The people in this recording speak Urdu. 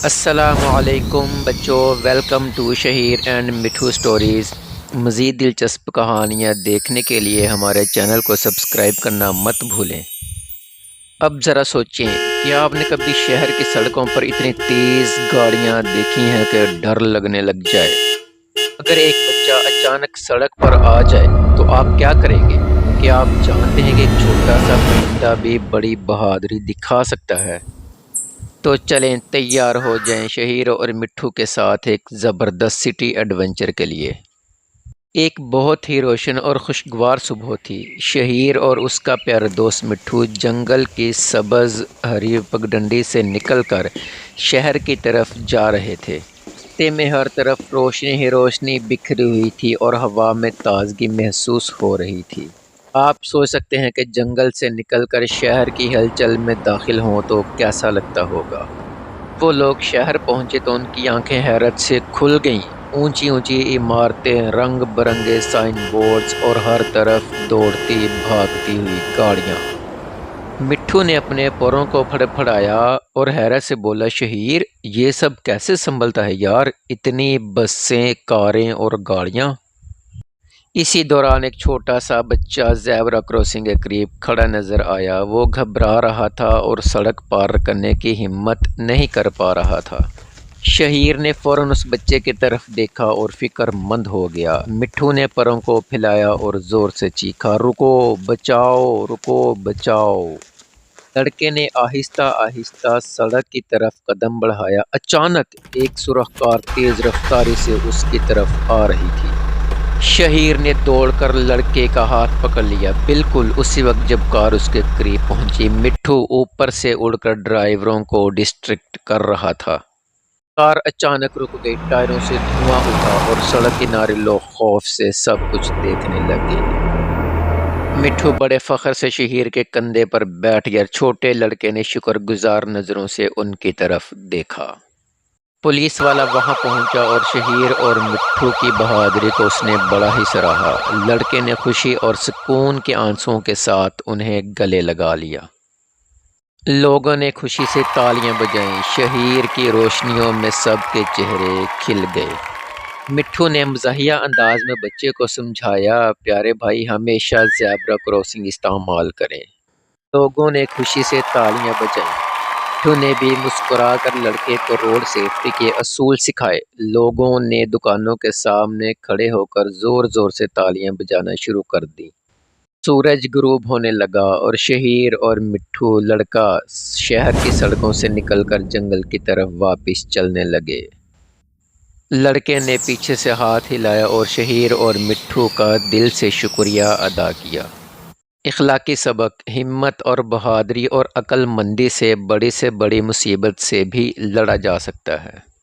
السلام علیکم بچوں، welcome to شہیر and Mithu stories. مزید دلچسپ کہانیاں دیکھنے کے لیے ہمارے چینل کو سبسکرائب کرنا مت بھولیں۔ اب ذرا سوچیں کہ آپ نے کبھی شہر کی سڑکوں پر اتنی تیز گاڑیاں دیکھی ہیں کہ ڈر لگنے لگ جائے۔ اگر ایک بچہ اچانک سڑک پر آ جائے تو آپ کیا کریں گے؟ کیا آپ جانتے ہیں کہ ایک چھوٹا سا پرندہ بھی بڑی بہادری دکھا سکتا ہے؟ تو چلیں تیار ہو جائیں شہیر اور مٹھو کے ساتھ ایک زبردست سٹی ایڈونچر کے لیے۔ ایک بہت ہی روشن اور خوشگوار صبح تھی۔ شہیر اور اس کا پیارا دوست مٹھو جنگل کی سبز ہری پگڈنڈی سے نکل کر شہر کی طرف جا رہے تھے۔ راستے میں ہر طرف روشنی ہی روشنی بکھری ہوئی تھی اور ہوا میں تازگی محسوس ہو رہی تھی۔ آپ سوچ سکتے ہیں کہ جنگل سے نکل کر شہر کی ہلچل میں داخل ہوں تو کیسا لگتا ہوگا۔ وہ لوگ شہر پہنچے تو ان کی آنکھیں حیرت سے کھل گئیں۔ اونچی اونچی عمارتیں، رنگ برنگے سائن بورڈز اور ہر طرف دوڑتی بھاگتی ہوئی گاڑیاں۔ مٹھو نے اپنے پروں کو پھڑپھڑایا اور حیرت سے بولا، شہیر یہ سب کیسے سنبھلتا ہے یار، اتنی بسیں، کاریں اور گاڑیاں۔ اسی دوران ایک چھوٹا سا بچہ زیبرا کراسنگ کے قریب کھڑا نظر آیا۔ وہ گھبرا رہا تھا اور سڑک پار کرنے کی ہمت نہیں کر پا رہا تھا۔ شہیر نے فوراً اس بچے کی طرف دیکھا اور فکر مند ہو گیا۔ مٹھو نے پروں کو پھیلایا اور زور سے چیخا، رکو بچاؤ، رکو بچاؤ۔ لڑکے نے آہستہ آہستہ سڑک کی طرف قدم بڑھایا۔ اچانک ایک سرخ کار تیز رفتاری سے اس کی طرف آ رہی تھی۔ شہیر نے دوڑ کر لڑکے کا ہاتھ پکڑ لیا۔ بالکل اسی وقت جب کار اس کے قریب پہنچی، مٹھو اوپر سے اڑ کر ڈرائیوروں کو ڈسٹریکٹ کر رہا تھا۔ کار اچانک رک گئی، ٹائروں سے دھواں اٹھا اور سڑک کنارے لوگ خوف سے سب کچھ دیکھنے لگے۔ مٹھو بڑے فخر سے شہیر کے کندھے پر بیٹھ گیا۔ چھوٹے لڑکے نے شکر گزار نظروں سے ان کی طرف دیکھا۔ پولیس والا وہاں پہنچا اور شہیر اور مٹھو کی بہادری کو اس نے بڑا ہی سراہا۔ لڑکے نے خوشی اور سکون کے آنسوؤں کے ساتھ انہیں گلے لگا لیا۔ لوگوں نے خوشی سے تالیاں بجائیں۔ شہیر کی روشنیوں میں سب کے چہرے کھل گئے۔ مٹھو نے مزاحیہ انداز میں بچے کو سمجھایا، پیارے بھائی ہمیشہ زیبرا کراسنگ استعمال کریں۔ لوگوں نے خوشی سے تالیاں بجائیں۔ مٹھو نے بھی مسکرا کر لڑکے کو روڈ سیفٹی کے اصول سکھائے۔ لوگوں نے دکانوں کے سامنے کھڑے ہو کر زور زور سے تالیاں بجانا شروع کر دی۔ سورج غروب ہونے لگا اور شہیر اور مٹھو لڑکا شہر کی سڑکوں سے نکل کر جنگل کی طرف واپس چلنے لگے۔ لڑکے نے پیچھے سے ہاتھ ہلایا اور شہیر اور مٹھو کا دل سے شکریہ ادا کیا۔ اخلاقی سبق: ہمت اور بہادری اور عقل مندی سے بڑی مصیبت سے بھی لڑا جا سکتا ہے۔